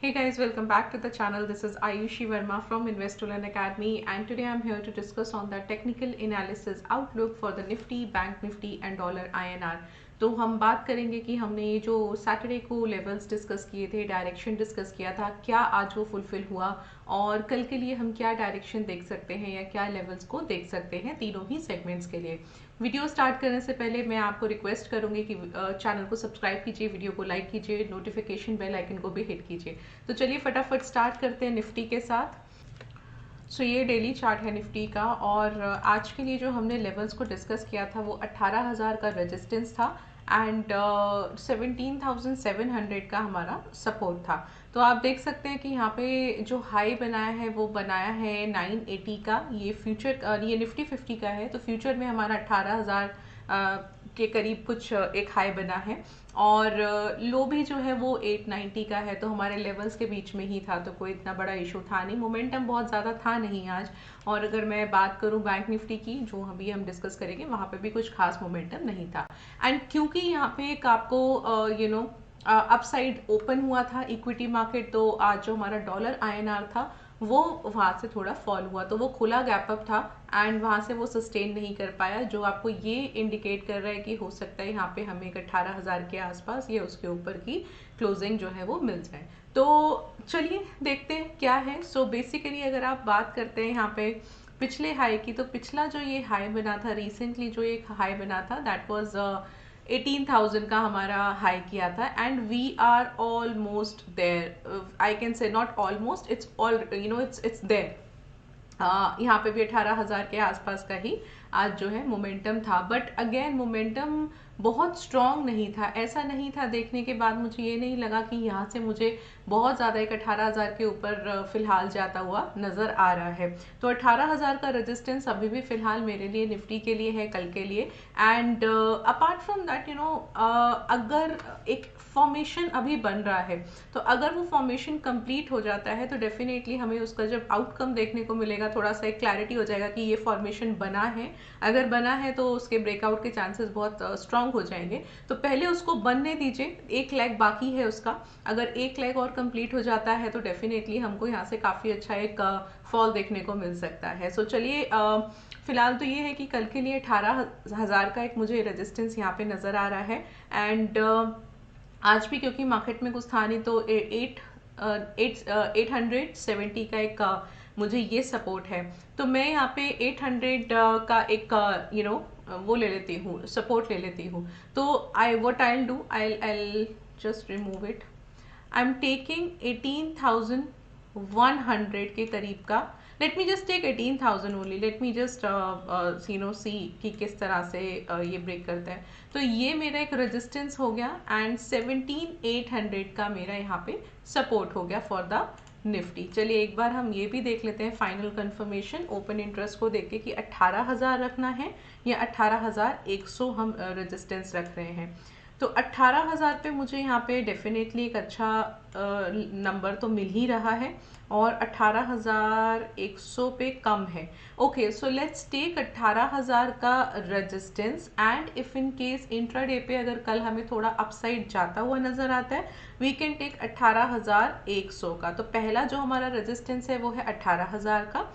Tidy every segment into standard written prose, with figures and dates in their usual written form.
Hey guys, welcome back to the channel. This is Ayushi Verma from Investoland Academy, and today I'm here to discuss on the technical analysis outlook for the Nifty, Bank Nifty and Dollar INR. तो हम बात करेंगे कि हमने ये जो Saturday को levels discuss किए थे, डायरेक्शन डिस्कस किया था, क्या आज वो फुलफिल हुआ और कल के लिए हम क्या डायरेक्शन देख सकते हैं या क्या लेवल्स को देख सकते हैं तीनों ही सेगमेंट्स के लिए। वीडियो स्टार्ट करने से पहले मैं आपको रिक्वेस्ट करूंगी कि चैनल को सब्सक्राइब कीजिए, वीडियो को लाइक कीजिए, नोटिफिकेशन बेल आइकन को भी हिट कीजिए। तो चलिए फटाफट स्टार्ट करते हैं निफ्टी के साथ। सो ये डेली चार्ट है निफ्टी का और आज के लिए जो हमने लेवल्स को डिस्कस किया था वो 18,000 का रेजिस्टेंस था एंड 17,700 का हमारा सपोर्ट था। तो आप देख सकते हैं कि यहाँ पे जो हाई बनाया है वो बनाया है 980 का। ये फ्यूचर ये निफ्टी 50 का है, तो फ्यूचर में हमारा 18,000 के करीब कुछ एक हाई बना है और लो भी जो है वो 890 का है। तो हमारे लेवल्स के बीच में ही था, तो कोई इतना बड़ा इशू था नहीं, मोमेंटम बहुत ज़्यादा था नहीं आज। और अगर मैं बात करूं बैंक निफ्टी की, जो अभी हम डिस्कस करेंगे, वहाँ पे भी कुछ खास मोमेंटम नहीं था। एंड क्योंकि यहाँ पे एक आपको अपसाइड ओपन हुआ था इक्विटी मार्केट, तो आज जो हमारा डॉलर आईएनआर था वो वहाँ से थोड़ा फॉल हुआ, तो वो खुला गैप अप था एंड वहाँ से वो सस्टेन नहीं कर पाया, जो आपको ये इंडिकेट कर रहा है कि हो सकता है यहाँ पे हमें 18,000 के आसपास या उसके ऊपर की क्लोजिंग जो है वो मिल जाए। तो चलिए देखते हैं क्या है। सो बेसिकली अगर आप बात करते हैं यहाँ पे पिछले हाई की, तो पिछला जो ये हाई बना था रिसेंटली, जो एक हाई बना था दैट वाज 18,000 का हमारा हाई किया था and we are almost there. I can say not almost, it's all it's there. यहाँ पे भी 18,000 के आसपास का ही आज जो है मोमेंटम था, बट अगेन मोमेंटम बहुत स्ट्रॉन्ग नहीं था। ऐसा नहीं था देखने के बाद मुझे ये नहीं लगा कि यहाँ से मुझे बहुत ज़्यादा एक 18,000 के ऊपर फिलहाल जाता हुआ नज़र आ रहा है। तो 18,000 का रेजिस्टेंस अभी भी फिलहाल मेरे लिए निफ्टी के लिए है, कल के लिए। एंड अपार्ट फ्रॉम दैट अगर एक फॉर्मेशन अभी बन रहा है, तो अगर वो फॉर्मेशन कंप्लीट हो जाता है तो डेफिनेटली हमें उसका जब आउटकम देखने को मिलेगा, थोड़ा सा एक क्लैरिटी हो जाएगा कि ये फॉर्मेशन बना है। अगर बना है तो उसके ब्रेकआउट के चांसेस बहुत स्ट्रांग हो जाएंगे। तो पहले उसको बनने दीजिए, एक लेग बाकी है उसका। अगर एक लेग और कंप्लीट हो जाता है तो डेफिनेटली हमको यहाँ से काफ़ी अच्छा एक फॉल देखने को मिल सकता है। सो चलिए फिलहाल तो ये है कि कल के लिए 18,000 का एक मुझे रेजिस्टेंस यहाँ पे नज़र आ रहा है एंड आज भी क्योंकि मार्केट में कुछ था नहीं, तो 870 का एक मुझे ये सपोर्ट है। तो मैं यहाँ पे 800 का एक वो ले लेती हूँ, सपोर्ट ले लेती हूँ। तो what I do, I just remove it. I am taking 18,100 के करीब का। Let me just take 18,000 only, let me just see कि किस तरह से ये ब्रेक करता है। तो ये मेरा एक रेजिस्टेंस हो गया एंड 17,800 का मेरा यहाँ पे सपोर्ट हो गया फॉर द निफ्टी। चलिए एक बार हम ये भी देख लेते हैं फाइनल कंफर्मेशन ओपन इंटरेस्ट को देख के कि 18,000 रखना है या 18,100 हम रेजिस्टेंस रख रहे हैं। तो 18,000 पे मुझे यहाँ पे डेफिनेटली एक अच्छा नंबर तो मिल ही रहा है और 18,100 पे कम है। ओके, सो लेट्स टेक 18,000 का resistance and if in case intraday पे अगर कल हमें थोड़ा अपसाइड जाता हुआ नजर आता है, वी कैन टेक 18,100 का। तो पहला जो हमारा रेजिस्टेंस है वो है 18,000 का।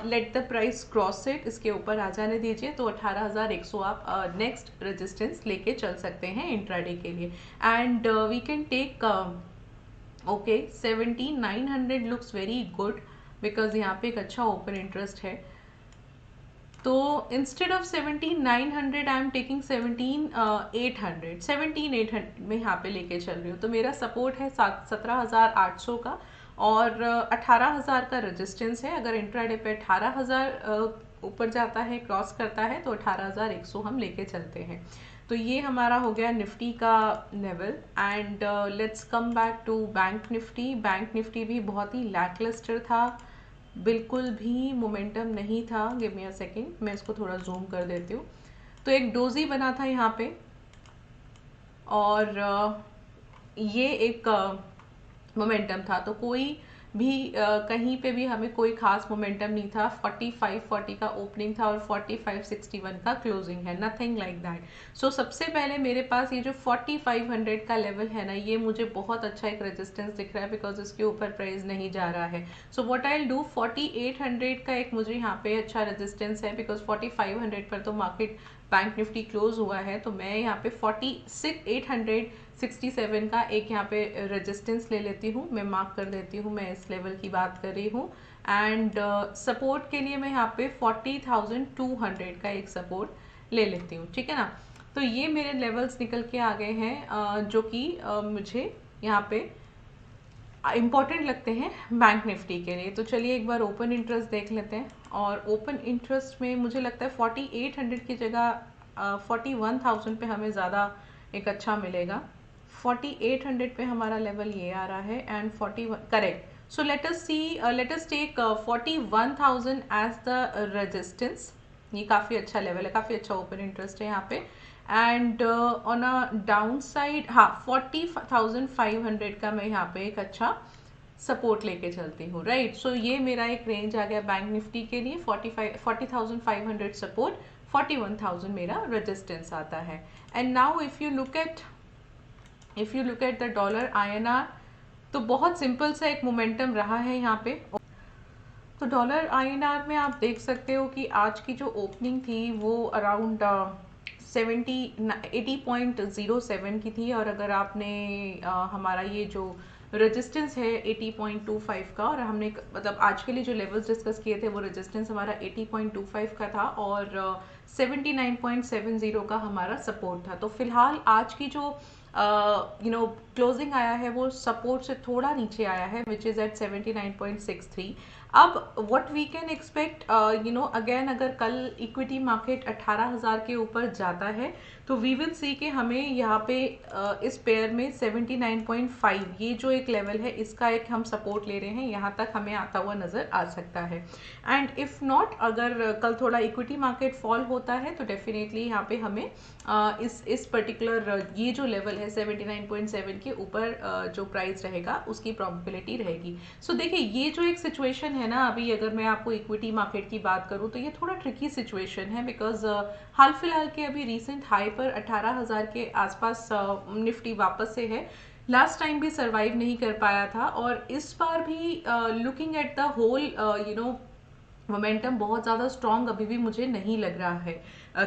Let the price cross it, इसके ऊपर आ जाने दीजिए। तो 18,100 आप नेक्स्ट रेजिस्टेंस लेके चल सकते हैं इंट्राडे के लिए and we can take okay 17,900 looks very good because यहाँ पे एक अच्छा ओपन इंटरेस्ट है। तो instead of 17,900 I am taking 17,800 में यहाँ पे लेके चल रही हूँ। तो मेरा सपोर्ट है 17,800 का और 18,000 का रेजिस्टेंस है। अगर इंट्राडे पे 18,000 ऊपर जाता है, क्रॉस करता है, तो 18,100 हम लेके चलते हैं। तो ये हमारा हो गया निफ्टी का level and let's come back to bank Nifty. Bank Nifty भी बहुत ही लैकलस्टर था, बिल्कुल भी मोमेंटम नहीं था। गिव मी अ सेकेंड, मैं इसको थोड़ा जूम कर देती हूँ। तो एक डोजी बना था यहाँ पे और ये एक मोमेंटम था, तो कोई भी कहीं पे भी हमें कोई खास मोमेंटम नहीं था। 4540 का ओपनिंग था और 4561 का क्लोजिंग है, नथिंग लाइक दैट। सो सबसे पहले मेरे पास ये जो 4500 का लेवल है ना, ये मुझे बहुत अच्छा एक रेजिस्टेंस दिख रहा है बिकॉज इसके ऊपर प्राइस नहीं जा रहा है। So what I will do, 4800 का एक मुझे यहाँ पे अच्छा रेजिस्टेंस है बिकॉज 4500 पर तो मार्केट बैंक निफ्टी क्लोज हुआ है, तो मैं यहाँ पे 867 का एक यहाँ पे रेजिस्टेंस ले लेती हूँ, मैं मार्क कर देती हूँ, मैं इस लेवल की बात कर रही हूँ। एंड सपोर्ट के लिए मैं यहाँ पे 40,200 का एक सपोर्ट ले लेती हूँ, ठीक है ना। तो ये मेरे लेवल्स निकल के आ गए हैं जो कि मुझे यहाँ पे इम्पॉर्टेंट लगते हैं बैंक निफ्टी के लिए। तो चलिए एक बार ओपन इंटरेस्ट देख लेते हैं, और ओपन इंटरेस्ट में मुझे लगता है 4800 की जगह 41,000 पे हमें ज़्यादा एक अच्छा मिलेगा। 4800 पे हमारा लेवल ये आ रहा है and 41 correct. So let us take 41,000 as the resistance. ये काफ़ी अच्छा लेवल है, काफ़ी अच्छा ओपन इंटरेस्ट है यहाँ पे। And on a down side, हाँ, 40,500 का मैं यहाँ पे एक अच्छा सपोर्ट लेके चलती हूँ, राइट। सो ये मेरा एक रेंज आ गया बैंक निफ्टी के लिए, 40,500 सपोर्ट, 41,000 मेरा रेजिस्टेंस आता है। And now if you look at the dollar INR, तो बहुत सिंपल सा एक मोमेंटम रहा है यहाँ पे। तो डॉलर INR में आप देख सकते हो कि आज की जो ओपनिंग थी वो अराउंड 80.07 की थी, और अगर आपने हमारा ये जो रेजिस्टेंस है 80.25 का, और हमने मतलब आज के लिए जो लेवल्स डिस्कस किए थे वो रेजिस्टेंस हमारा 80.25 का था और 79.70 का हमारा सपोर्ट था। तो फिलहाल आज की जो क्लोजिंग आया है वो सपोर्ट से थोड़ा नीचे आया है, विच इज़ एट 79.63। अब what we can expect, again अगर कल इक्विटी मार्केट 18,000 के ऊपर जाता है तो वी विल सी कि हमें यहाँ पे इस पेयर में 79.5 ये जो एक लेवल है इसका एक हम सपोर्ट ले रहे हैं, यहाँ तक हमें आता हुआ नज़र आ सकता है। एंड इफ़ नॉट, अगर कल थोड़ा इक्विटी मार्केट फॉल होता है तो डेफिनेटली यहाँ पे हमें इस पर्टिकुलर ये जो लेवल है 79.7 के ऊपर जो प्राइस रहेगा उसकी प्रोबेबिलिटी रहेगी। सो देखिए ये जो एक सिचुएशन है ना, अभी अगर मैं आपको इक्विटी मार्केट की बात करूँ तो ये थोड़ा ट्रिकी सिचुएशन है बिकॉज हाल फिलहाल के अभी रिसेंट हाई पर 18,000 के आसपास निफ्टी वापस से है। लास्ट टाइम भी सरवाइव नहीं कर पाया था, और इस बार भी looking at the whole momentum बहुत ज़्यादा स्ट्रॉन्ग अभी भी मुझे नहीं लग रहा है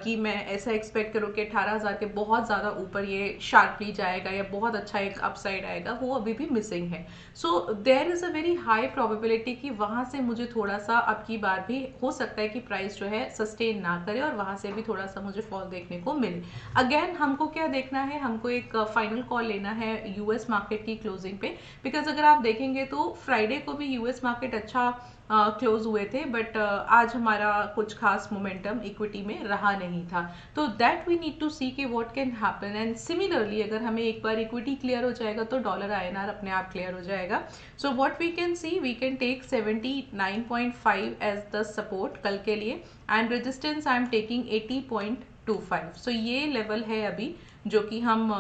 कि मैं ऐसा एक्सपेक्ट करूँ कि 18,000 के बहुत ज़्यादा ऊपर ये शार्पली जाएगा या बहुत अच्छा एक अपसाइड आएगा, वो अभी भी मिसिंग है। So there is a very high probability कि वहाँ से मुझे थोड़ा सा अब की बार भी हो सकता है कि प्राइस जो है सस्टेन ना करे और वहाँ से भी थोड़ा सा मुझे फॉल देखने को मिले। अगेन हमको क्या देखना है, हमको एक फाइनल कॉल लेना है US मार्केट की क्लोजिंग पे, बिकॉज अगर आप देखेंगे तो फ्राइडे को भी US मार्केट अच्छा क्लोज हुए थे, बट आज हमारा कुछ खास मोमेंटम इक्विटी में रहा नहीं था। तो दैट वी नीड टू सी कि what can happen. And similarly अगर हमें एक बार इक्विटी क्लियर हो जाएगा तो डॉलर INR अपने आप क्लियर हो जाएगा। So what we can see, we can take 79.5 as the support कल के लिए, and resistance I am taking 80.25। सो ये लेवल है अभी जो कि हम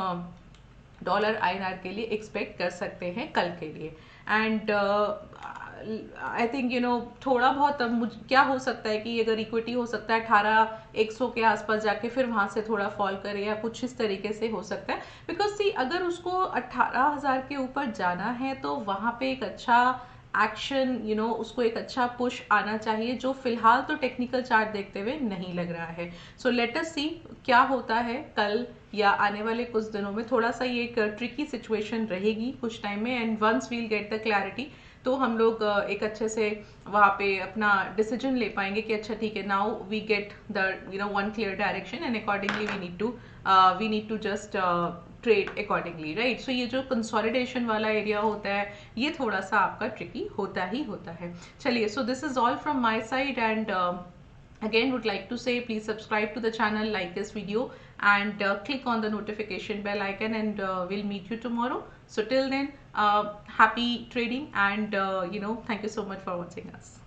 डॉलर INR के लिए एक्सपेक्ट कर सकते हैं कल के लिए। एंड आई थिंक थोड़ा बहुत अब मुझे क्या हो सकता है कि अगर इक्विटी हो सकता है 18,100 के आसपास जाके फिर वहाँ से थोड़ा फॉल करे या कुछ इस तरीके से हो सकता है, बिकॉज सी अगर उसको 18,000 के ऊपर जाना है तो वहाँ पे एक अच्छा एक्शन उसको एक अच्छा पुश आना चाहिए, जो फिलहाल तो टेक्निकल चार्ट देखते हुए नहीं लग रहा है। सो लेट अस सी क्या होता है कल या आने वाले कुछ दिनों में। थोड़ा सा ये एक ट्रिकी सिचुएशन रहेगी कुछ टाइम में, and once we'll get the clarity तो हम लोग एक अच्छे से वहाँ पे अपना डिसीजन ले पाएंगे कि अच्छा ठीक है, now we get the one clear direction and accordingly we need to just trade accordingly, right. So ये जो कंसोलिडेशन वाला एरिया होता है ये थोड़ा सा आपका ट्रिकी होता ही होता है। चलिए, so this is all from my side, and again would like to say please subscribe to the channel, like this video, and click on the notification bell icon, and we'll meet you tomorrow. So till then, happy trading, and thank you so much for watching us.